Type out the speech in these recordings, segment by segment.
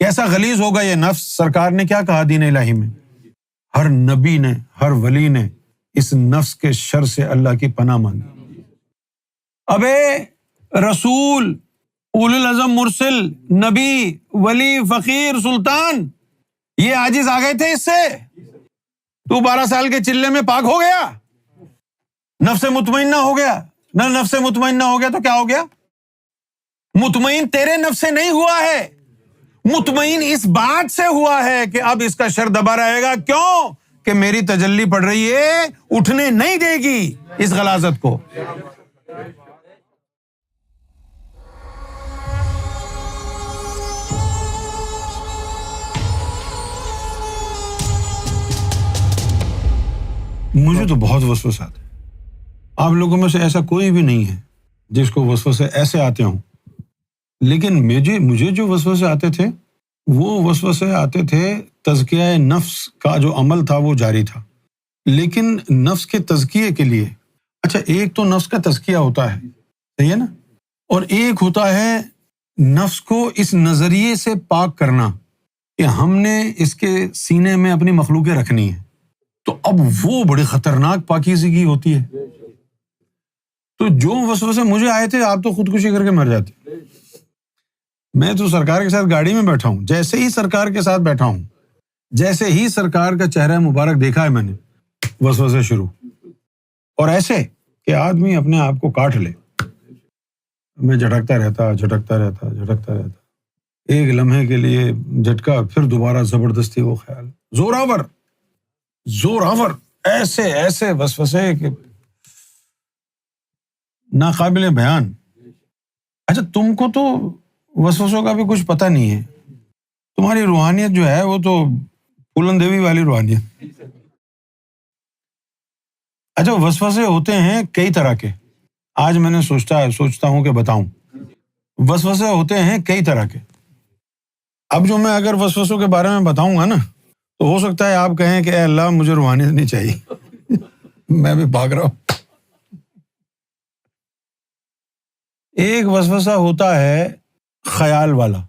کیسا غلیظ ہوگا یہ نفس. سرکار نے کیا کہا دین الہی میں؟ ہر نبی نے، ہر ولی نے اس نفس کے شر سے اللہ کی پناہ مانگی. ابے رسول، اولو العزم مرسل، نبی، ولی، فقیر، سلطان، یہ عاجز آ گئے تھے اس سے. تو 12 سال کے چلے میں پاک ہو گیا، نفس مطمئنہ ہو گیا. نہ نفس مطمئنہ ہو گیا تو کیا ہو گیا؟ مطمئن تیرے نفس سے نہیں ہوا ہے، مطمئن اس بات سے ہوا ہے کہ اب اس کا شر دبا رہے گا. کیوں؟ کہ میری تجلی پڑ رہی ہے، اٹھنے نہیں دے گی اس غلاظت کو. مجھے تو بہت وسوسے آتے ہیں. آپ لوگوں میں سے ایسا کوئی بھی نہیں ہے جس کو وسوسے ایسے آتے ہوں. لیکن مجھے جو وسوسے آتے تھے وہ وسوسے آتے تھے تزکیہ نفس کا جو عمل تھا وہ جاری تھا. لیکن نفس کے تزکیے کے لیے، اچھا ایک تو نفس کا تزکیہ ہوتا ہے، صحیح ہے نا، اور ایک ہوتا ہے نفس کو اس نظریے سے پاک کرنا کہ ہم نے اس کے سینے میں اپنی مخلوقیں رکھنی ہیں. تو اب وہ بڑی خطرناک پاکیزگی ہوتی ہے. تو جو وسوسے مجھے آئے تھے، آپ تو خودکشی کر کے مر جاتے. میں تو سرکار کے ساتھ گاڑی میں بیٹھا ہوں، جیسے ہی سرکار کے ساتھ بیٹھا ہوں، جیسے ہی سرکار کا چہرہ مبارک دیکھا ہے میں نے، وسوسے شروع. اور ایسے کہ آدمی اپنے آپ کو کاٹ لے. میں جھٹکتا رہتا. ایک لمحے کے لیے جھٹکا، پھر دوبارہ زبردستی وہ خیال، زوراور ایسے وسوسے کہ ناقابل بیان. اچھا تم کو تو وسوسوں کا بھی کچھ پتہ نہیں ہے. تمہاری روحانیت جو ہے وہ تو پھولن دیوی والی روحانیت. اچھا وسوسے ہوتے ہیں کئی طرح کے. آج میں نے سوچتا ہوں کہ بتاؤں. وسوسے ہوتے ہیں کئی طرح کے. اب جو میں اگر وسوسوں کے بارے میں بتاؤں گا نا تو ہو سکتا ہے آپ کہیں کہ اے اللہ مجھے روحانیت نہیں چاہیے، میں بھی بھاگ رہا ہوں. ایک وسوسہ ہوتا ہے خیال والا،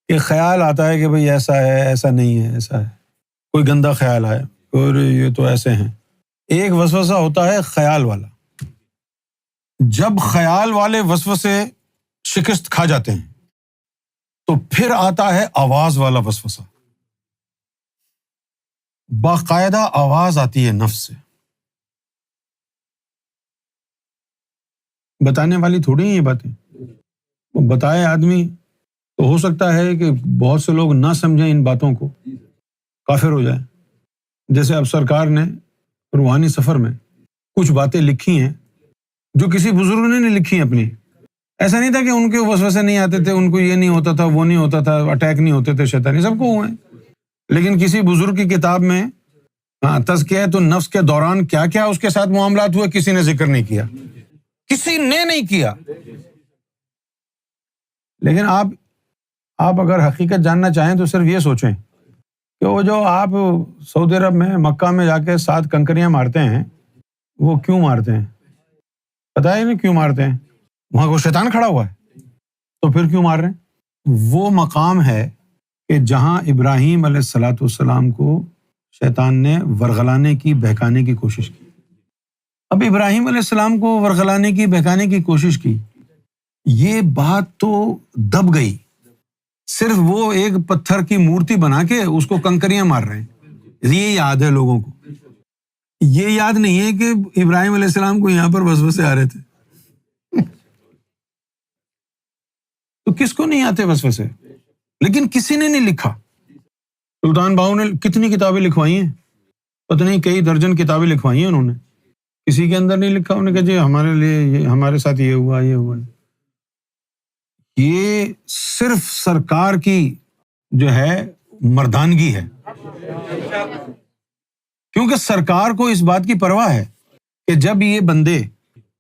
کہ خیال آتا ہے کہ بھئی ایسا ہے، ایسا نہیں ہے، ایسا ہے. کوئی گندا خیال آیا، اور یہ تو ایسے ہیں. ایک وسوسہ ہوتا ہے خیال والا. جب خیال والے وسوسے شکست کھا جاتے ہیں تو پھر آتا ہے آواز والا وسوسہ. باقاعدہ آواز آتی ہے نفس سے. بتانے والی تھوڑی ہیں یہ باتیں. وہ بتائے آدمی تو ہو سکتا ہے کہ بہت سے لوگ نہ سمجھیں ان باتوں کو، کافر ہو جائیں. جیسے اب سرکار نے روحانی سفر میں کچھ باتیں لکھی ہیں جو کسی بزرگ نے نہیں لکھی اپنی. ایسا نہیں تھا کہ ان کے وسوسے نہیں آتے تھے، ان کو یہ نہیں ہوتا تھا، وہ نہیں ہوتا تھا، اٹیک نہیں ہوتے تھے شیطانی، سب کو ہوئے. لیکن کسی بزرگ کی کتاب میں تزکیہ تو نفس کے دوران کیا کیا اس کے ساتھ معاملات ہوئے کسی نے ذکر نہیں کیا، کسی نے نہیں کیا. لیکن آپ اگر حقیقت جاننا چاہیں تو صرف یہ سوچیں کہ وہ جو آپ سعودی عرب میں مکہ میں جا کے 7 کنکریاں مارتے ہیں، وہ کیوں مارتے ہیں؟ پتہ ہے نہیں کیوں مارتے ہیں؟ وہاں کوئی شیطان کھڑا ہوا ہے تو پھر کیوں مار رہے ہیں؟ وہ مقام ہے کہ جہاں ابراہیم علیہ الصلوۃ والسلام کو شیطان نے ورغلانے کی، بہکانے کی کوشش کی. اب ابراہیم علیہ السلام کو ورغلانے کی، بہکانے کی کوشش کی، یہ بات تو دب گئی. صرف وہ ایک پتھر کی مورتی بنا کے اس کو کنکریاں مار رہے ہیں. یہ یاد ہے لوگوں کو، یہ یاد نہیں ہے کہ ابراہیم علیہ السلام کو یہاں پر وسوسے آ رہے تھے. تو کس کو نہیں آتے وسوسے؟ لیکن کسی نے نہیں لکھا. سلطان باہو نے کتنی کتابیں لکھوائی ہیں، پتہ نہیں کئی درجن کتابیں لکھوائی ہیں انہوں نے. کسی کے اندر نہیں لکھا انہوں نے کہ جی ہمارے لیے ہمارے ساتھ یہ ہوا، یہ ہوا. یہ صرف سرکار کی جو ہے مردانگی ہے، کیونکہ سرکار کو اس بات کی پرواہ ہے کہ جب یہ بندے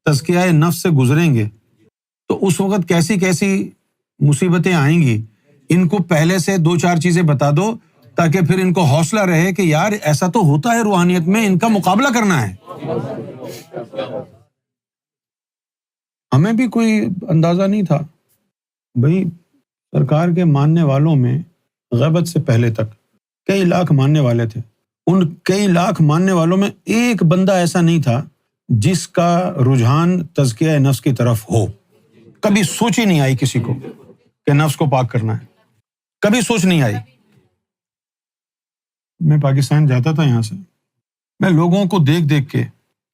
تزکیہ نفس سے گزریں گے تو اس وقت کیسی کیسی مصیبتیں آئیں گی. ان کو پہلے سے 2-4 چیزیں بتا دو تاکہ پھر ان کو حوصلہ رہے کہ یار ایسا تو ہوتا ہے روحانیت میں، ان کا مقابلہ کرنا ہے. ہمیں بھی کوئی اندازہ نہیں تھا. بھائی سرکار کے ماننے والوں میں غیبت سے پہلے تک کئی لاکھ ماننے والے تھے. ان کئی لاکھ ماننے والوں میں ایک بندہ ایسا نہیں تھا جس کا رجحان تزکیہ نفس کی طرف ہو. کبھی سوچ ہی نہیں آئی کسی کو کہ نفس کو پاک کرنا ہے، کبھی سوچ نہیں آئی. میں پاکستان جاتا تھا یہاں سے، میں لوگوں کو دیکھ دیکھ کے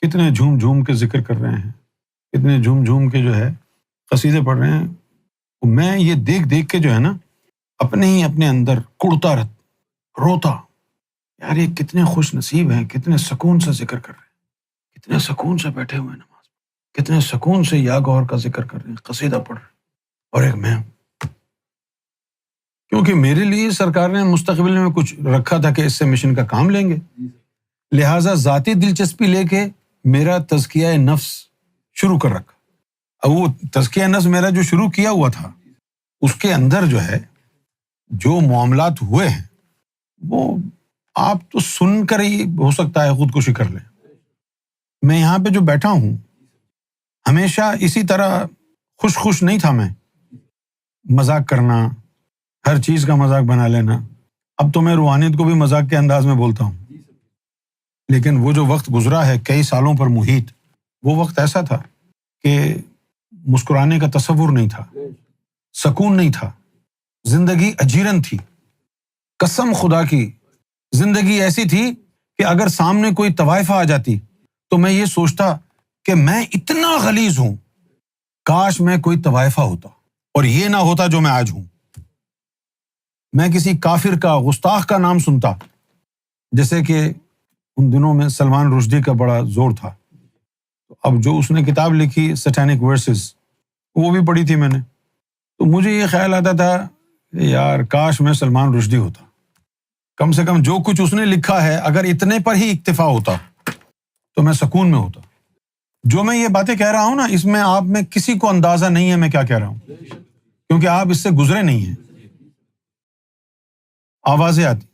کتنے جھوم جھوم کے ذکر کر رہے ہیں، کتنے جھوم جھوم کے جو ہے قصیدے پڑھ رہے ہیں. میں یہ دیکھ دیکھ کے جو ہے نا اپنے ہی اپنے اندر کڑتا روتا، یار یہ کتنے خوش نصیب ہیں، کتنے سکون سے ذکر کر رہے ہیں، کتنے سکون سے بیٹھے ہوئے ہیں نماز، کتنے سکون سے یا غور کا ذکر کر رہے ہیں، قصیدہ پڑھ رہے ہیں. اور ایک میں، کیونکہ میرے لیے سرکار نے مستقبل میں کچھ رکھا تھا کہ اس سے مشن کا کام لیں گے، لہٰذا ذاتی دلچسپی لے کے میرا تزکیہ نفس شروع کر رکھا. اب وہ تزکیہ نفس میرا جو شروع کیا ہوا تھا اس کے اندر جو ہے جو معاملات ہوئے ہیں وہ آپ تو سن کر ہی ہو سکتا ہے خودکشی کر لیں. میں یہاں پہ جو بیٹھا ہوں ہمیشہ اسی طرح خوش نہیں تھا. میں مذاق کرنا، ہر چیز کا مذاق بنا لینا، اب تو میں روحانیت کو بھی مذاق کے انداز میں بولتا ہوں. لیکن وہ جو وقت گزرا ہے کئی سالوں پر محیط، وہ وقت ایسا تھا کہ مسکرانے کا تصور نہیں تھا، سکون نہیں تھا، زندگی اجیرن تھی. قسم خدا کی زندگی ایسی تھی کہ اگر سامنے کوئی طوائفہ آ جاتی تو میں یہ سوچتا کہ میں اتنا غلیظ ہوں، کاش میں کوئی طوائفہ ہوتا اور یہ نہ ہوتا جو میں آج ہوں. میں کسی کافر کا، گستاخ کا نام سنتا، جیسے کہ ان دنوں میں سلمان رشدی کا بڑا زور تھا. اب جو اس نے کتاب لکھی سیٹینک ورسز، وہ بھی پڑھی تھی میں نے، تو مجھے یہ خیال آتا تھا کہ یار کاش میں سلمان رشدی ہوتا، کم سے کم جو کچھ اس نے لکھا ہے اگر اتنے پر ہی اکتفا ہوتا تو میں سکون میں ہوتا. جو میں یہ باتیں کہہ رہا ہوں نا، اس میں آپ میں کسی کو اندازہ نہیں ہے میں کیا کہہ رہا ہوں، کیونکہ آپ اس سے گزرے نہیں ہیں. آوازیں آتی،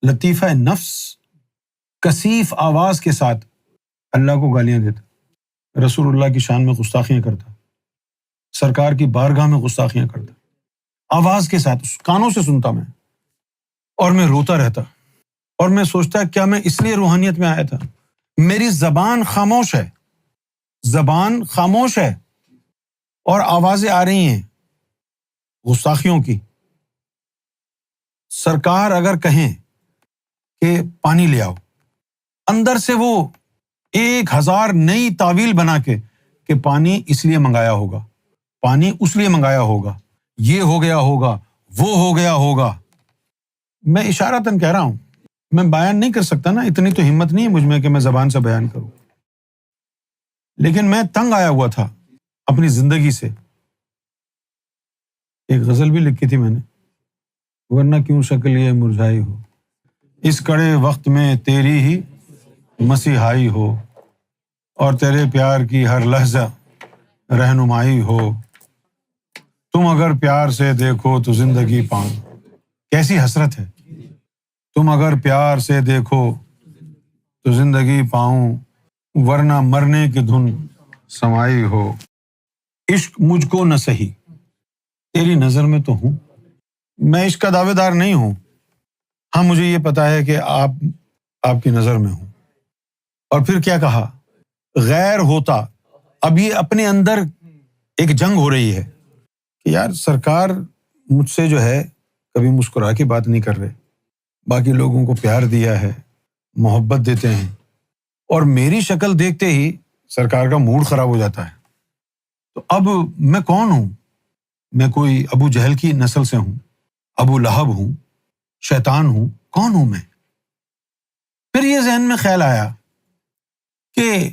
لطیفہ نفس کثیف آواز کے ساتھ اللہ کو گالیاں دیتا، رسول اللہ کی شان میں گستاخیاں کرتا، سرکار کی بارگاہ میں گستاخیاں کرتا، آواز کے ساتھ کانوں سے سنتا میں، اور میں روتا رہتا اور میں سوچتا کیا میں اس لیے روحانیت میں آیا تھا. میری زبان خاموش ہے، زبان خاموش ہے اور آوازیں آ رہی ہیں گستاخیوں کی. سرکار اگر کہیں کہ پانی لے آؤ، اندر سے وہ 1000 نئی تعویل بنا کے کہ پانی اس لیے منگایا ہوگا، پانی اس لیے منگایا ہوگا، یہ ہو گیا ہوگا، وہ ہو گیا ہوگا. میں اشارتاً کہہ رہا ہوں، میں بیان نہیں کر سکتا نا، اتنی تو ہمت نہیں ہے مجھ میں کہ میں زبان سے بیان کروں. لیکن میں تنگ آیا ہوا تھا اپنی زندگی سے. ایک غزل بھی لکھی تھی میں نے، ورنہ کیوں شکل یہ مرجھائی ہو، اس کڑے وقت میں تیری ہی مسیحائی ہو، اور تیرے پیار کی ہر لحظہ رہنمائی ہو. تم اگر پیار سے دیکھو تو زندگی پاؤں. کیسی حسرت ہے، تم اگر پیار سے دیکھو تو زندگی پاؤں، ورنہ مرنے کی دھن سمائی ہو. عشق مجھ کو نہ سہی، تیری نظر میں تو ہوں. میں عشق کا دعوے دار نہیں ہوں، ہاں مجھے یہ پتا ہے کہ آپ کی نظر میں ہوں. اور پھر کیا کہا، غیر ہوتا. اب یہ اپنے اندر ایک جنگ ہو رہی ہے کہ یار سرکار مجھ سے جو ہے کبھی مسکرا کے بات نہیں کر رہے، باقی لوگوں کو پیار دیا ہے، محبت دیتے ہیں، اور میری شکل دیکھتے ہی سرکار کا موڈ خراب ہو جاتا ہے. تو اب میں کون ہوں؟ میں کوئی ابو جہل کی نسل سے ہوں، ابو لہب ہوں، شیطان ہوں؟ کون ہوں میں؟ پھر یہ ذہن میں خیال آیا کہ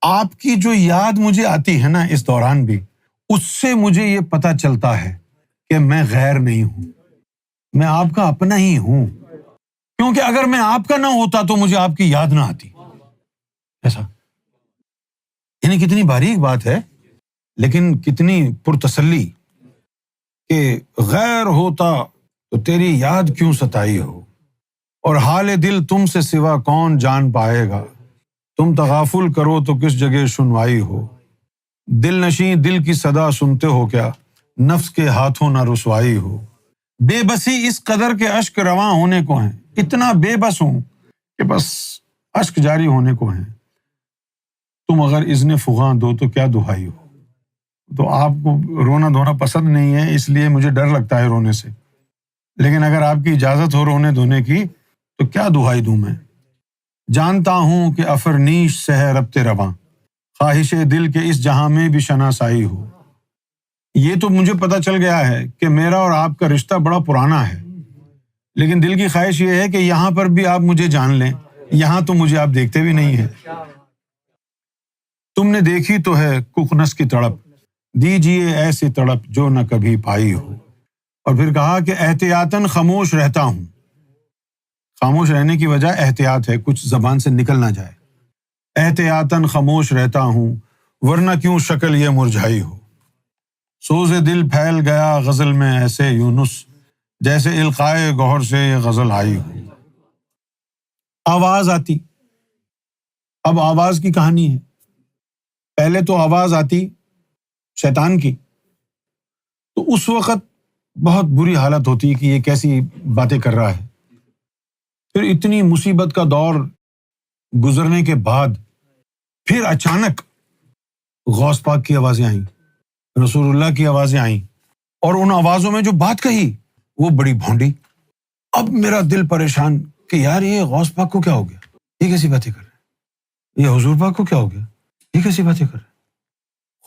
آپ کی جو یاد مجھے آتی ہے نا اس دوران بھی، اس سے مجھے یہ پتہ چلتا ہے کہ میں غیر نہیں ہوں، میں آپ کا اپنا ہی ہوں. کیونکہ اگر میں آپ کا نہ ہوتا تو مجھے آپ کی یاد نہ آتی. ایسا یعنی کتنی باریک بات ہے، لیکن کتنی پرتسلی کہ غیر ہوتا تو تیری یاد کیوں ستائی ہو، اور حال دل تم سے سوا کون جان پائے گا. تم تغافل کرو تو کس جگہ سنوائی ہو. دل نشیں دل کی صدا سنتے ہو کیا، نفس کے ہاتھوں نہ رسوائی ہو. بے بسی اس قدر کے اشک رواں ہونے کو ہیں، اتنا بے بس ہوں کہ بس اشک جاری ہونے کو ہیں۔ تم اگر اذن فغاں دو تو کیا دہائی ہو۔ تو آپ کو رونا دھونا پسند نہیں ہے، اس لیے مجھے ڈر لگتا ہے رونے سے، لیکن اگر آپ کی اجازت ہو رونے دھونے کی تو کیا دہائی دوں میں۔ جانتا ہوں کہ افرنیش سے ہے ربط رواں، خواہش دل کے اس جہاں میں بھی شناسائی ہو۔ یہ تو مجھے پتہ چل گیا ہے کہ میرا اور آپ کا رشتہ بڑا پرانا ہے، لیکن دل کی خواہش یہ ہے کہ یہاں پر بھی آپ مجھے جان لیں، یہاں تو مجھے آپ دیکھتے بھی نہیں ہیں۔ تم نے دیکھی تو ہے ککنس کی تڑپ، دیجیے ایسی تڑپ جو نہ کبھی پائی ہو۔ اور پھر کہا کہ احتیاطاً خاموش رہتا ہوں۔ خاموش رہنے کی وجہ احتیاط ہے، کچھ زبان سے نکل نہ جائے۔ احتیاطاً خاموش رہتا ہوں، ورنہ کیوں شکل یہ مرجھائی ہو۔ سوز دل پھیل گیا غزل میں ایسے یونس، جیسے القائے گوہر سے یہ غزل آئی ہو۔ آواز آتی، اب آواز کی کہانی ہے۔ پہلے تو آواز آتی شیطان کی، تو اس وقت بہت بری حالت ہوتی کہ یہ کیسی باتیں کر رہا ہے۔ پھر اتنی مصیبت کا دور گزرنے کے بعد پھر اچانک غوث پاک کی آوازیں آئیں، رسول اللہ کی آوازیں آئیں، اور ان آوازوں میں جو بات کہی وہ بڑی بھونڈی۔ اب میرا دل پریشان کہ یار یہ غوث پاک کو کیا ہو گیا، یہ کیسی باتیں کر رہے ہیں، یہ حضور پاک کو کیا ہو گیا، یہ کیسی باتیں کر رہے ہیں۔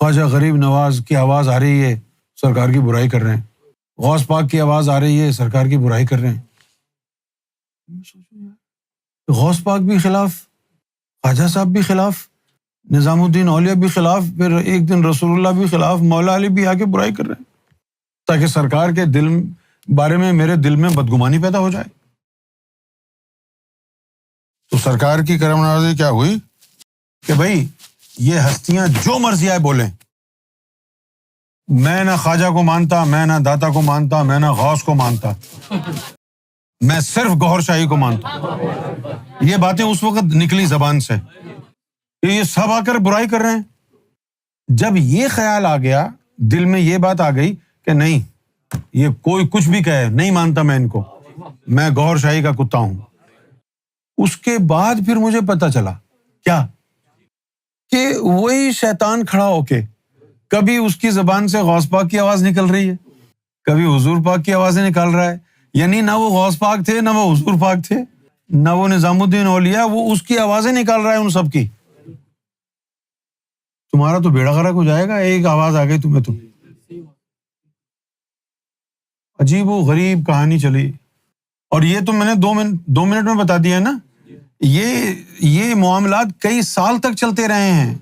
خواجہ غریب نواز کی آواز آ رہی ہے، سرکار کی برائی کر رہے ہیں۔ غوث پاک کی آواز آ رہی ہے، سرکار کی برائی کر رہے ہیں۔ غوث پاک بھی خلاف، خواجہ صاحب بھی خلاف، نظام الدین اولیاء بھی خلاف، پھر ایک دن رسول اللہ بھی خلاف، مولا علی بھی آگے برائی کر رہے ہیں، تاکہ سرکار کے دل بارے میں میرے دل میں بدگمانی پیدا ہو جائے۔ تو سرکار کی کرم نوازی کیا ہوئی کہ بھائی یہ ہستیاں جو مرضی آئے بولیں، میں نہ خواجہ کو مانتا، میں نہ داتا کو مانتا، میں نہ غوث کو مانتا، میں صرف گوہر شاہی کو مانتا۔ یہ باتیں اس وقت نکلی زبان سے کہ یہ سب آ کر برائی کر رہے ہیں۔ جب یہ خیال آ گیا، دل میں یہ بات آ گئی کہ نہیں، یہ کوئی کچھ بھی کہے نہیں مانتا میں ان کو، میں گوہر شاہی کا کتا ہوں۔ اس کے بعد پھر مجھے پتا چلا کیا کہ وہی شیطان کھڑا ہو کے کبھی اس کی زبان سے غوث پاک کی آواز نکل رہی ہے، کبھی حضور پاک کی آوازیں نکال رہا ہے، یعنی نہ وہ غوث پاک تھے، نہ وہ حضور پاک تھے، نہ وہ نظام الدین اولیاء، وہ اس کی آوازیں نکال رہا ہے ان سب کی۔ تمہارا تو بیڑا غرق ہو جائے گا، ایک آواز آ گئی تمہیں تو۔ عجیب و غریب کہانی چلی، اور یہ تو میں نے 2 منٹ میں بتا دیا ہے نا۔ یہ معاملات کئی سال تک چلتے رہے ہیں،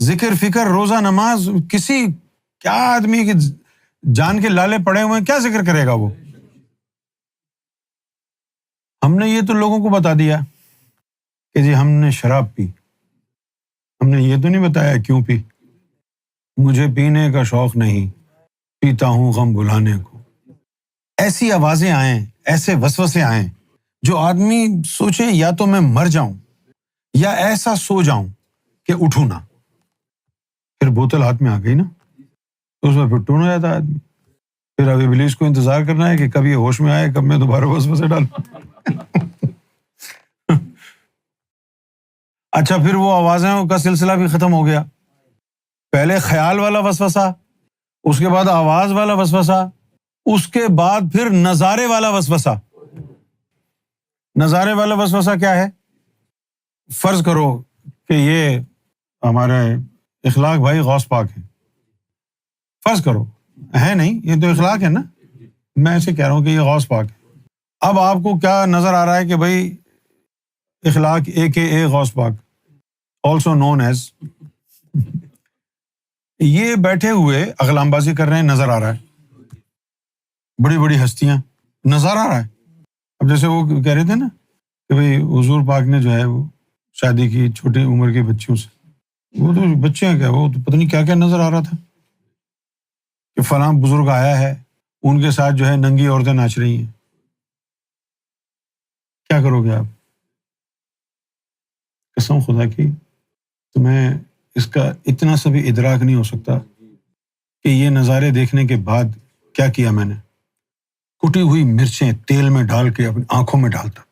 ذکر فکر روزہ نماز، کیا آدمی کی جان کے لالے پڑے ہوئے ہیں، کیا ذکر کرے گا وہ۔ ہم نے یہ تو لوگوں کو بتا دیا کہ جی ہم نے شراب پی، ہم نے یہ تو نہیں بتایا کیوں پی۔ مجھے پینے کا شوق نہیں، پیتا ہوں غم بھلانے کو۔ ایسی آوازیں آئیں، ایسے وسوسے آئیں جو آدمی سوچے یا تو میں مر جاؤں یا ایسا سو جاؤں کہ اٹھوں نہ۔ پھر بوتل ہاتھ میں آ گئی نا تو اس میں پھر ٹون ہو جاتا ہے آدمی۔ پھر اب ابلیس کو انتظار کرنا ہے کہ کب یہ ہوش میں آئے، کب میں دوبارہ وسوسے ڈالوں۔ اچھا، پھر وہ آوازوں کا سلسلہ بھی ختم ہو گیا۔ پہلے خیال والا وسوسہ، اس کے بعد آواز والا وسوسہ، اس کے بعد پھر نظارے والا وسوسہ۔ نظارے والا وسوسہ کیا ہے؟ فرض کرو کہ یہ ہمارے اخلاق بھائی غوث پاک ہیں، فرض کرو ہے نہیں، یہ تو اخلاق ہے نا، میں ایسے کہہ رہا ہوں کہ یہ غوث پاک ہے۔ اب آپ کو کیا نظر آ رہا ہے کہ بھائی اخلاق AKA Ghaus Pak, also known as, یہ بیٹھے ہوئے اغلام بازی کر رہے ہیں، نظر آ رہا ہے، بڑی بڑی ہستیاں نظر آ رہا ہے۔ اب جیسے وہ کہہ رہے تھے نا کہ بھائی حضور پاک نے جو ہے وہ شادی کی چھوٹی عمر کی بچیوں سے، وہ تو بچے ہیں کیا، وہ تو پتہ نہیں کیا کیا نظر آ رہا تھا کہ فلاں بزرگ آیا ہے، ان کے ساتھ جو ہے ننگی عورتیں ناچ رہی ہیں۔ کیا کرو گے آپ؟ قسم خدا کی تمہیں اس کا اتنا سا بھی ادراک نہیں ہو سکتا کہ یہ نظارے دیکھنے کے بعد کیا کیا میں نے۔ کٹی ہوئی مرچیں تیل میں ڈال کے اپنی آنکھوں میں ڈالتا تھا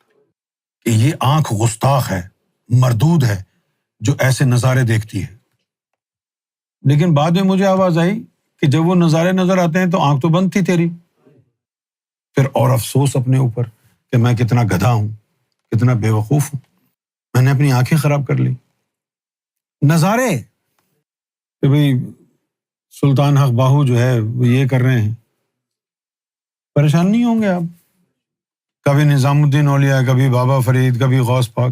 کہ یہ آنکھ گستاخ ہے، مردود ہے جو ایسے نظارے دیکھتی ہے. لیکن بعد میں مجھے آواز آئی کہ جب وہ نظارے نظر آتے ہیں تو آنکھ تو بند تھی تیری. پھر اور افسوس اپنے اوپر کہ میں کتنا گدھا ہوں، کتنا بے وقوف ہوں، میں نے اپنی آنکھیں خراب کر لی. نظارے کہ بھئی سلطان حق باہو جو ہے وہ یہ کر رہے ہیں. پریشان نہیں ہوں گے آپ؟ کبھی نظام الدین اولیاء، کبھی بابا فرید، کبھی غوث پاک.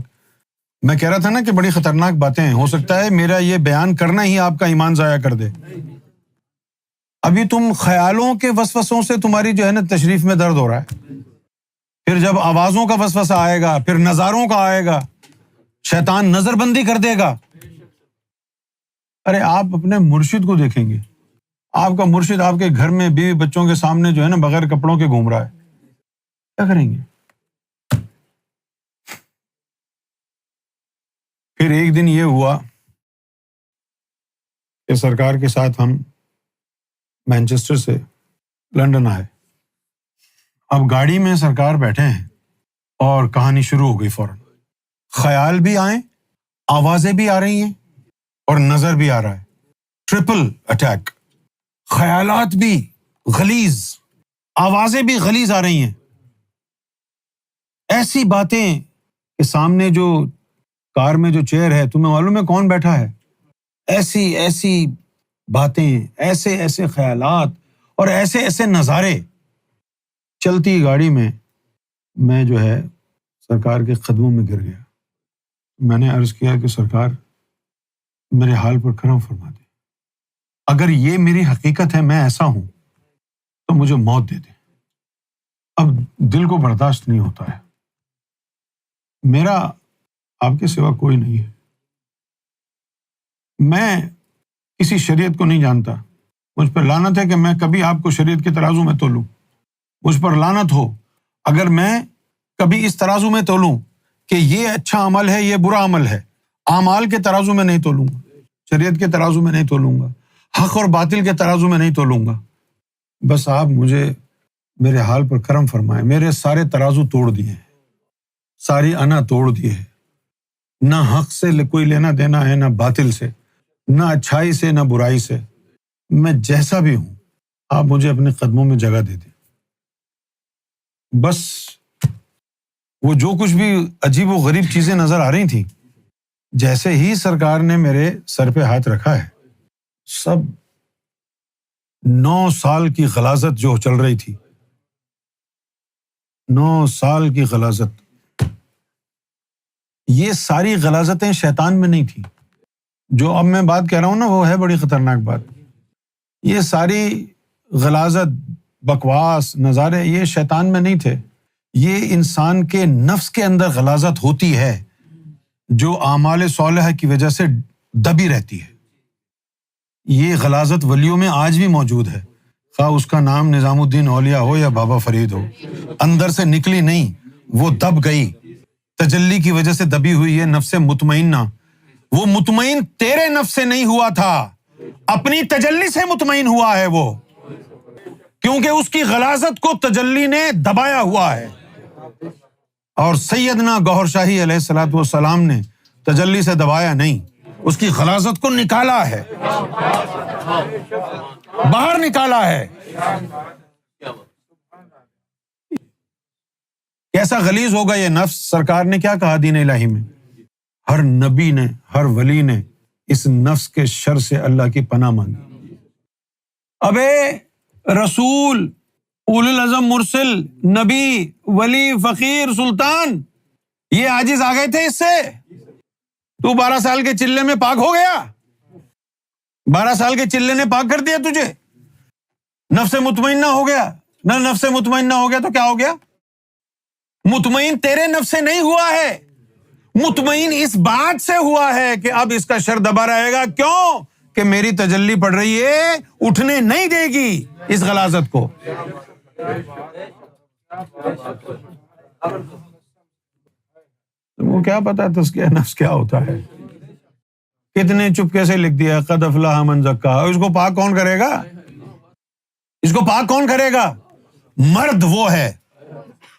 میں کہہ رہا تھا نا کہ بڑی خطرناک باتیں ہیں، ہو سکتا ہے میرا یہ بیان کرنا ہی آپ کا ایمان ضائع کر دے. ابھی تم خیالوں کے وسوسوں سے تمہاری جو ہے نا تشریف میں درد ہو رہا ہے. پھر جب آوازوں کا وسوسہ آئے گا، پھر نظاروں کا آئے گا، شیطان نظر بندی کر دے گا. ارے آپ اپنے مرشد کو دیکھیں گے، آپ کا مرشد آپ کے گھر میں بیوی بچوں کے سامنے جو ہے نا بغیر کپڑوں کے گھوم رہا ہے، کیا کریں گے؟ پھر ایک دن یہ ہوا کہ سرکار کے ساتھ ہم مینچسٹر سے لنڈن آئے. اب گاڑی میں سرکار بیٹھے ہیں اور کہانی شروع ہو گئی فوراً. خیال بھی آئیں، آوازیں بھی آ رہی ہیں اور نظر بھی آ رہا ہے. Triple attack. خیالات بھی غلیظ، آوازیں بھی غلیظ آ رہی ہیں. ایسی باتیں کہ سامنے جو کار میں جو چیئر ہے، تمہیں معلوم ہے کون بیٹھا ہے؟ ایسی ایسی باتیں، ایسے ایسے خیالات اور ایسے ایسے نظارے. چلتی گاڑی میں جو ہے سرکار کے قدموں میں گر گیا. میں نے عرض کیا کہ سرکار میرے حال پر کرم فرما دیں، اگر یہ میری حقیقت ہے، میں ایسا ہوں تو مجھے موت دے دیں. اب دل کو برداشت نہیں ہوتا ہے. میرا آپ کے سوا کوئی نہیں ہے، میں کسی شریعت کو نہیں جانتا. مجھ پر لعنت ہے کہ میں کبھی آپ کو شریعت کے ترازو میں تولوں. مجھ پر لعنت ہو اگر میں کبھی اس ترازو میں تولوں کہ یہ اچھا عمل ہے، یہ برا عمل ہے. اعمال کے ترازو میں نہیں تولوں گا، شریعت کے ترازو میں نہیں تولوں گا، حق اور باطل کے ترازو میں نہیں تولوں گا. بس آپ مجھے میرے حال پر کرم فرمائیں. میرے سارے ترازو توڑ دیے ہیں، ساری انا توڑ دیے ہیں. نہ حق سے کوئی لینا دینا ہے، نہ باطل سے، نہ اچھائی سے، نہ برائی سے. میں جیسا بھی ہوں آپ مجھے اپنے قدموں میں جگہ دے دیں. بس وہ جو کچھ بھی عجیب و غریب چیزیں نظر آ رہی تھیں، جیسے ہی سرکار نے میرے سر پہ ہاتھ رکھا ہے، سب 9 سال کی غلاظت جو چل رہی تھی، 9 سال کی غلاظت، یہ ساری غلاظتیں شیطان میں نہیں تھیں. جو اب میں بات کہہ رہا ہوں نا، وہ ہے بڑی خطرناک بات. یہ ساری غلاظت، بکواس، نظارے یہ شیطان میں نہیں تھے. یہ انسان کے نفس کے اندر غلاظت ہوتی ہے جو اعمال صالحہ کی وجہ سے دبی رہتی ہے. یہ غلاظت ولیوں میں آج بھی موجود ہے، خواہ اس کا نام نظام الدین اولیاء ہو یا بابا فرید ہو. اندر سے نکلی نہیں، وہ دب گئی، تجلی کی وجہ سے دبی ہوئی ہے نفس مطمئنہ. وہ مطمئن تیرے نفس سے نہیں ہوا تھا، اپنی تجلی سے مطمئن ہوا ہے وہ، کیونکہ اس کی غلاظت کو تجلی نے دبایا ہوا ہے. اور سیدنا گوہر شاہی علیہ الصلوۃ والسلام نے تجلی سے دبایا نہیں، اس کی غلاظت کو نکالا ہے، باہر نکالا ہے. کیسا غلیظ ہوگا یہ نفس. سرکار نے کیا کہا دین الہی میں؟ ہر نبی نے، ہر ولی نے اس نفس کے شر سے اللہ کی پناہ مانگی. ابے رسول، اولو العزم مرسل، نبی، ولی، فقیر، سلطان، یہ عاجز آ گئے تھے اس سے. تو 12 سال کے چلے میں پاک ہو گیا، 12 سال کے چلے نے پاک کر دیا تجھے. نفس مطمئنہ ہو گیا. نہ نفس مطمئنہ ہو گیا تو کیا ہو گیا؟ مطمئن تیرے نفس سے نہیں ہوا ہے، مطمئن اس بات سے ہوا ہے کہ اب اس کا شر دبا رہے گا. کیوں؟ کہ میری تجلی پڑ رہی ہے، اٹھنے نہیں دے گی اس غلاظت کو. وہ کیا پتا تزکیہ نفس کیا ہوتا ہے؟ کتنے چپکے سے لکھ دیا قد افلح من زکاہا. اس کو پاک کون کرے گا؟ اس کو پاک کون کرے گا؟ مرد وہ ہے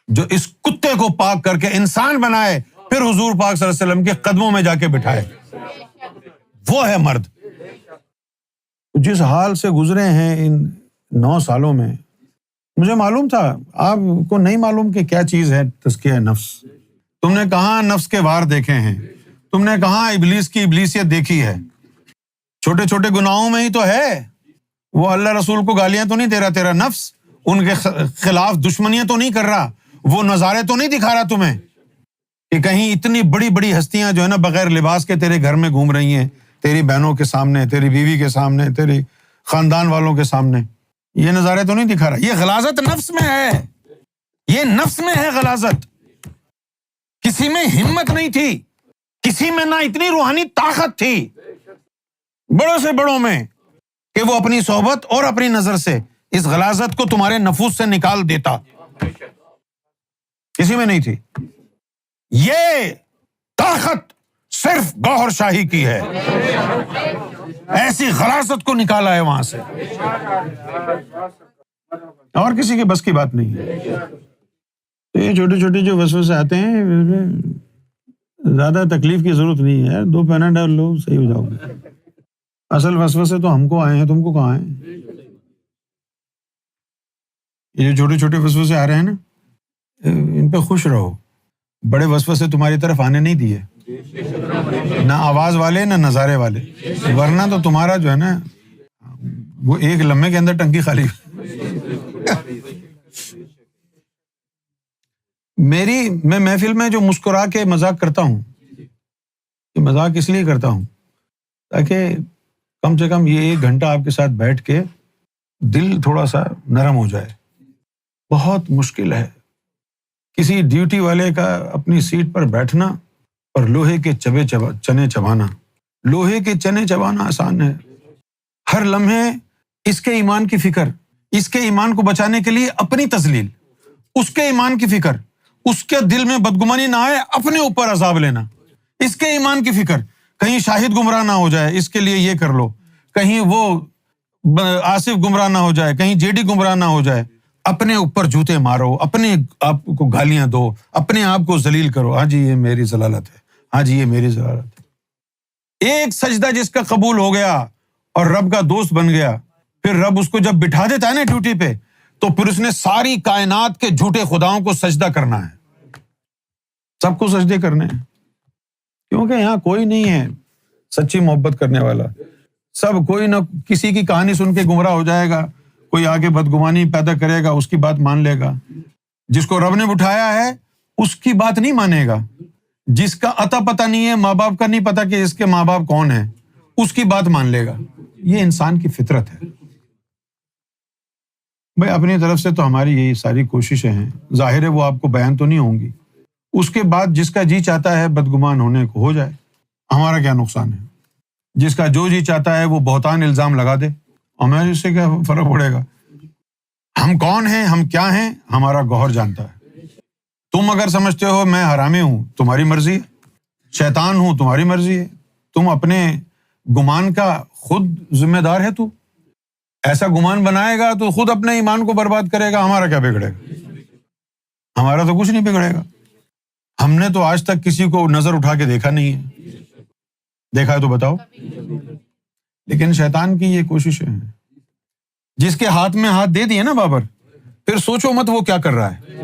جو اس کتے کو پاک کر کے انسان بنائے، پھر حضور پاک صلی اللہ علیہ وسلم کے قدموں میں جا کے بٹھائے، وہ ہے مرد۔ جس حال سے گزرے ہیں ان 9 سالوں میں، مجھے معلوم تھا، آپ کو نہیں معلوم کہ کیا چیز ہے تزکیہ نفس۔ تم نے کہاں نفس کے وار دیکھے ہیں، تم نے کہاں ابلیس کی ابلیسیت دیکھی ہے؟ چھوٹے چھوٹے گناہوں میں ہی تو ہے۔ وہ اللہ رسول کو گالیاں تو نہیں دے رہا تیرا نفس، ان کے خلاف دشمنیاں تو نہیں کر رہا، وہ نظارے تو نہیں دکھا رہا تمہیں کہ کہیں اتنی بڑی بڑی ہستیاں جو ہے نا بغیر لباس کے تیرے گھر میں گھوم رہی ہیں، تیری بہنوں کے سامنے، تیری بیوی کے سامنے، تیری خاندان والوں کے سامنے، یہ نظارے تو نہیں دکھا رہا؟ یہ غلاظت نفس میں ہے، یہ نفس میں ہے غلاظت۔ کسی میں ہمت نہیں تھی، کسی میں نہ اتنی روحانی طاقت تھی بڑوں سے بڑوں میں کہ وہ اپنی صحبت اور اپنی نظر سے اس غلاظت کو تمہارے نفوس سے نکال دیتا، کسی میں نہیں تھی۔ یہ طاقت صرف گوہر شاہی کی ہے، ایسی غلاظت کو نکالا ہے وہاں سے، اور کسی کے بس کی بات نہیں ہے۔ تو یہ چھوٹے چھوٹے جو وسوسے آتے ہیں، زیادہ تکلیف کی ضرورت نہیں ہے، 2 پیناڈول لو صحیح ہو جاؤ گے۔ اصل وسوسے تو ہم کو آئے ہیں، تم کو کہاں ہیں؟ یہ جو چھوٹے چھوٹے وسوسے آ رہے ہیں نا، ان پہ خوش رہو، بڑے وسوسے تمہاری طرف آنے نہیں دیے، نہ آواز والے نہ نظارے والے، ورنہ تو تمہارا جو ہے نا وہ ایک لمحے کے اندر ٹنکی خالی۔ میں محفل میں جو مسکرا کے مذاق کرتا ہوں، یہ مذاق اس لیے کرتا ہوں تاکہ کم سے کم یہ 1 گھنٹہ آپ کے ساتھ بیٹھ کے دل تھوڑا سا نرم ہو جائے۔ بہت مشکل ہے کسی ڈیوٹی والے کا اپنی سیٹ پر بیٹھنا اور لوہے کے چنے چبانا۔ لوہے کے چنے چبانا آسان ہے، ہر لمحے اس کے ایمان کی فکر، اس کے ایمان کو بچانے کے لیے اپنی تذلیل، اس کے ایمان کی فکر، اس کے دل میں بدگمانی نہ آئے، اپنے اوپر عذاب لینا، اس کے ایمان کی فکر، کہیں شاہد گمراہ نہ ہو جائے اس کے لیے یہ کر لو، کہیں وہ آصف گمراہ نہ ہو جائے، کہیں جے ڈی گمراہ نہ ہو جائے، اپنے اوپر جوتے مارو، اپنے آپ کو گالیاں دو، اپنے آپ کو ذلیل کرو، ہاں جی یہ میری ضلالت ہے، ہاں جی یہ میری ضلالت ہے۔ ایک سجدہ جس کا قبول ہو گیا اور رب کا دوست بن گیا، پھر رب اس کو جب بٹھا دیتا ہے نا ڈیوٹی پہ، تو پھر اس نے ساری کائنات کے جھوٹے خداؤں کو سجدہ کرنا ہے، سب کو سجدے کرنے ہیں، کیونکہ یہاں کوئی نہیں ہے سچی محبت کرنے والا، سب کوئی نہ کسی کی کہانی سن کے گمراہ ہو جائے گا، کوئی آگے بدگمانی پیدا کرے گا، اس کی بات مان لے گا، جس کو رب نے اٹھایا ہے اس کی بات نہیں مانے گا، جس کا عطا پتہ نہیں ہے، ماں باپ کا نہیں پتا کہ اس کے ماں باپ کون ہیں، اس کی بات مان لے گا۔ یہ انسان کی فطرت ہے بھائی۔ اپنی طرف سے تو ہماری یہی ساری کوششیں ہیں، ظاہر ہے وہ آپ کو بیان تو نہیں ہوں گی، اس کے بعد جس کا جی چاہتا ہے بدگمان ہونے کو ہو جائے، ہمارا کیا نقصان ہے؟ جس کا جو جی چاہتا ہے وہ بہتان الزام لگا دے، ہمیں اس سے کیا فرق پڑے گا؟ ہم کون ہیں، ہم کیا ہیں، ہمارا گوہر جانتا ہے۔ تم اگر سمجھتے ہو میں حرامی ہوں، تمہاری مرضی ہے، شیطان ہوں، تمہاری مرضی ہے، تم اپنے گمان کا خود ذمہ دار ہے۔ تو ایسا گمان بنائے گا تو خود اپنے ایمان کو برباد کرے گا، ہمارا کیا بگڑے گا؟ ہمارا تو کچھ نہیں بگڑے گا، ہم نے تو آج تک کسی کو نظر اٹھا کے دیکھا نہیں ہے، دیکھا ہے تو بتاؤ۔ لیکن شیطان کی یہ کوششیں ہیں، جس کے ہاتھ میں ہاتھ دے دیے نا بابر، پھر سوچو مت وہ کیا کر رہا ہے،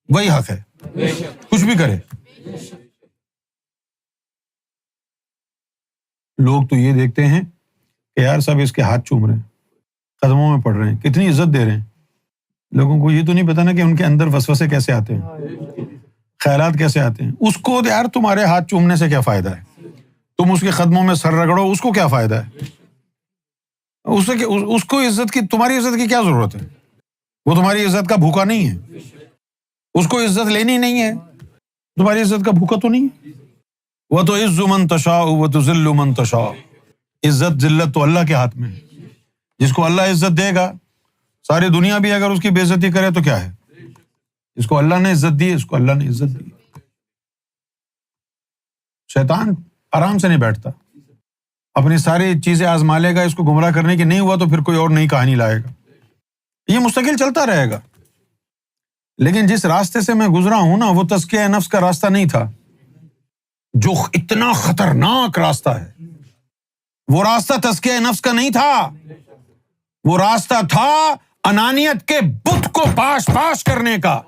وہی حق ہے، کچھ بھی کرے۔ لوگ تو یہ دیکھتے ہیں کہ یار سب اس کے ہاتھ چوم رہے ہیں، قدموں میں پڑ رہے ہیں، کتنی عزت دے رہے ہیں، لوگوں کو یہ تو نہیں پتا نا کہ ان کے اندر وسوسے کیسے آتے ہیں، خیالات کیسے آتے ہیں۔ اس کو یار تمہارے ہاتھ چومنے سے کیا فائدہ ہے، تم اس کے قدموں میں سر رگڑو، اس کو کیا فائدہ ہے؟ اس کو عزت کی، تمہاری عزت کی کیا ضرورت ہے؟ وہ تمہاری عزت کا بھوکا نہیں ہے، اس کو عزت لینی نہیں ہے، تمہاری عزت کا بھوکا تو نہیں ہے۔ وَتُعِزُّ مَن تَشَاءُ وَتُذِلُّ مَن تَشَاءُ، عزت ذلت تو اللہ کے ہاتھ میں ہے، جس کو اللہ عزت دے گا، ساری دنیا بھی اگر اس کی بے عزتی کرے تو کیا ہے؟ جس کو اللہ نے عزت دی، اس کو اللہ نے عزت دی۔ شیطان آرام سے نہیں بیٹھتا، اپنی ساری چیزیں آزما لے گا، اس کو گمراہ کرنے کی نہیں ہوا تو پھر کوئی اور نئی کہانی لائے گا، یہ مستقل چلتا رہے گا۔ لیکن جس راستے سے میں گزرا ہوں نا وہ تزکیہ نفس کا راستہ نہیں تھا، جو اتنا خطرناک راستہ ہے، وہ راستہ تزکیہ نفس کا نہیں تھا، وہ راستہ تھا انانیت کے بت کو پاش پاش کرنے کا۔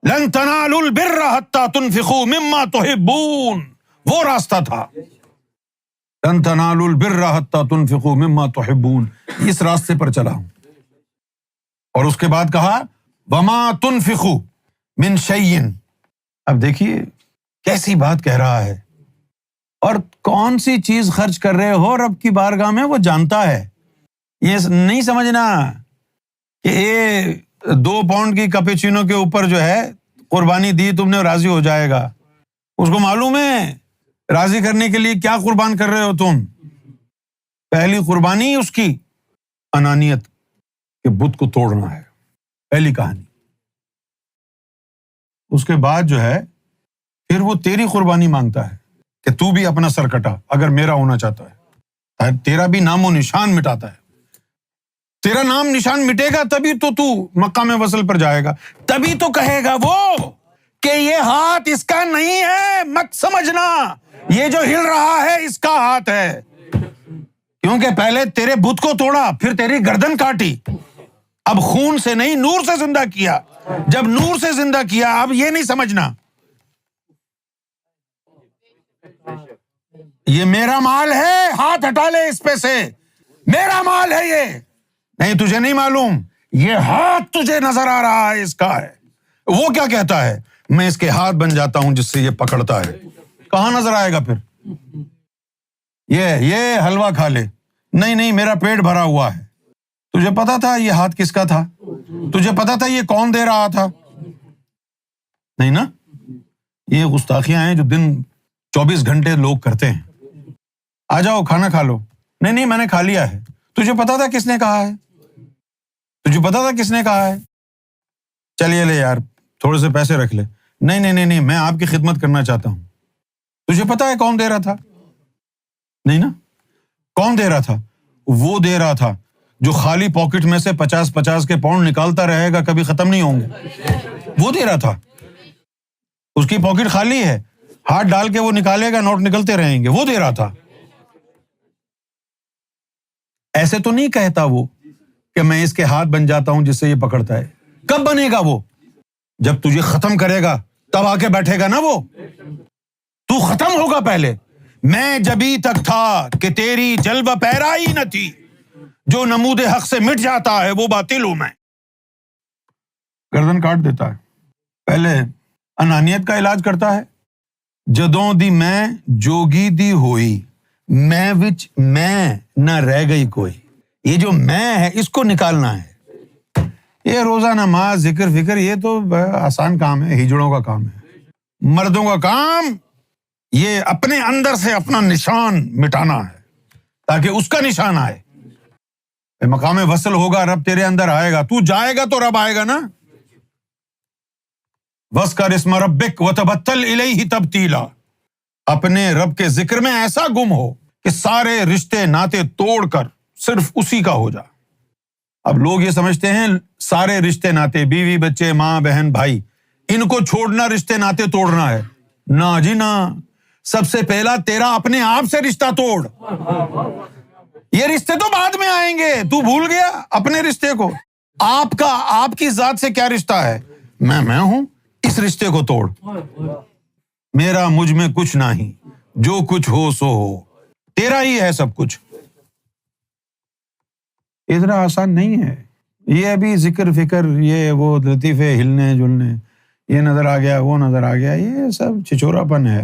لن تنالوا البر حتى تنفقوا مما تحبون، وہ راستہ تھا۔ لن تنالوا البر حتى تنفقوا مما تحبون، اس راستے پر چلا ہوں۔ اور اس کے بعد کہا وما تنفقوا من شيء، اب دیکھیے کیسی بات کہہ رہا ہے، اور کون سی چیز خرچ کر رہے ہو رب کی بارگاہ میں وہ جانتا ہے۔ یہ نہیں سمجھنا کہ یہ 2 پاؤنڈ کی کیپوچینو کے اوپر جو ہے قربانی دی تم نے راضی ہو جائے گا، اس کو معلوم ہے راضی کرنے کے لیے کیا قربان کر رہے ہو تم۔ پہلی قربانی اس کی انانیت کے بت کو توڑنا ہے، پہلی کہانی۔ اس کے بعد جو ہے پھر وہ تیری قربانی مانگتا ہے کہ تو بھی اپنا سر کٹا اگر میرا ہونا چاہتا ہے، تیرا بھی نام و نشان مٹاتا ہے۔ تیرا نام نشان مٹے گا تبھی تو مقام وصل پر جائے گا، تبھی تو کہے گا وہ کہ یہ ہاتھ اس کا نہیں ہے، مت سمجھنا یہ جو ہل رہا ہے اس کا ہاتھ ہے، کیونکہ پہلے تیرے بت کو توڑا، پھر تیری گردن کاٹی، اب خون سے نہیں نور سے زندہ کیا، جب نور سے زندہ کیا اب یہ نہیں سمجھنا یہ میرا مال ہے، ہاتھ ہٹا لے اس پہ سے، میرا مال ہے یہ، نہیں تجھے نہیں معلوم، یہ ہاتھ تجھے نظر آ رہا ہے اس کا ہے۔ وہ کیا کہتا ہے؟ میں اس کے ہاتھ بن جاتا ہوں جس سے یہ پکڑتا ہے۔ کہاں نظر آئے گا پھر؟ یہ حلوہ کھا لے، نہیں میرا پیٹ بھرا ہوا ہے۔ تجھے پتا تھا یہ ہاتھ کس کا تھا؟ تجھے پتا تھا یہ کون دے رہا تھا؟ نہیں نا؟ یہ گستاخیاں ہیں جو دن 24 گھنٹے لوگ کرتے ہیں۔ آ جاؤ کھانا کھا لو، نہیں میں نے کھا لیا ہے۔ تجھے پتا تھا کس نے کہا ہے؟ تجھے پتا تھا کس نے کہا ہے؟ چلیے لے یار تھوڑے سے پیسے رکھ لے، نہیں میں آپ کی خدمت کرنا چاہتا ہوں۔ تجھے پتا ہے کون دے رہا تھا؟ نہیں نا؟ کون دے رہا تھا؟ وہ دے رہا تھا جو خالی پاکٹ میں سے 50 کے پاؤنڈ نکالتا رہے گا، کبھی ختم نہیں ہوں گے۔ وہ دے رہا تھا، اس کی پاکٹ خالی ہے، ہاتھ ڈال کے وہ نکالے گا، نوٹ نکلتے رہیں گے، وہ دے رہا تھا۔ ایسے تو نہیں کہتا وہ کہ میں اس کے ہاتھ بن جاتا ہوں جس سے یہ پکڑتا ہے۔ کب بنے گا وہ؟ جب تجھے ختم کرے گا تب آ کے بیٹھے گا نا وہ۔ تو ختم ہوگا پہلے۔ میں جبھی تک تھا کہ تیری جلوہ پیرائی نہ تھی، جو نمود حق سے مٹ جاتا ہے وہ باطل ہوں میں۔ گردن کاٹ دیتا ہے۔ پہلے انانیت کا علاج کرتا ہے۔ جدوں دی میں جوگی دی ہوئی، میں وچ میں نہ رہ گئی کوئی۔ یہ جو میں ہے اس کو نکالنا ہے۔ یہ روزہ نماز ذکر فکر یہ تو آسان کام ہے، ہجڑوں کا کام ہے۔ مردوں کا کام یہ اپنے اندر سے اپنا نشان مٹانا ہے تاکہ اس کا نشان آئے۔ مقام وصل ہوگا، رب تیرے اندر آئے گا، تو جائے گا تو رب آئے گا نا۔ وَاذْكُرِ اسْمَ رَبِّكَ وَتَبَتَّلْ إِلَيْهِ تَبْتِيلًا، اپنے رب کے ذکر میں ایسا گم ہو کہ سارے رشتے ناطے توڑ کر صرف اسی کا ہو جا۔ اب لوگ یہ سمجھتے ہیں سارے رشتے ناطے، بیوی بچے ماں بہن بھائی، ان کو چھوڑنا رشتے ناطے توڑنا ہے۔ نہ جی نہ، سب سے پہلا تیرا اپنے آپ سے رشتہ توڑ۔ یہ رشتے تو بعد میں آئیں گے، تو بھول گیا اپنے رشتے کو۔ آپ کی ذات سے کیا رشتہ ہے؟ میں ہوں، اس رشتے کو توڑ۔ میرا مجھ میں کچھ نہیں، جو کچھ ہو سو ہو، تیرا ہی ہے سب کچھ۔ اتنا آسان نہیں ہے۔ یہ ابھی ذکر فکر، یہ وہ لطیفے ہلنے جلنے، یہ نظر آ گیا وہ نظر آ گیا، یہ سب چھچورا پن ہے۔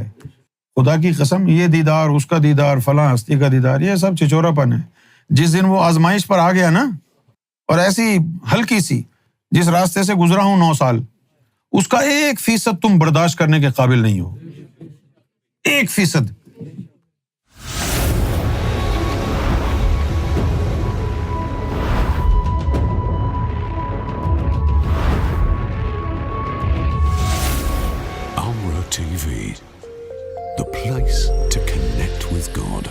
خدا کی قسم، یہ دیدار اس کا دیدار فلاں ہستی کا دیدار، یہ سب چھچورا پن ہے۔ جس دن وہ آزمائش پر آ گیا نا، اور ایسی ہلکی سی جس راستے سے گزرا ہوں 9 سال، اس کا 1% تم برداشت کرنے کے قابل نہیں ہو۔ 1%۔ Amra TV, the place to connect with God.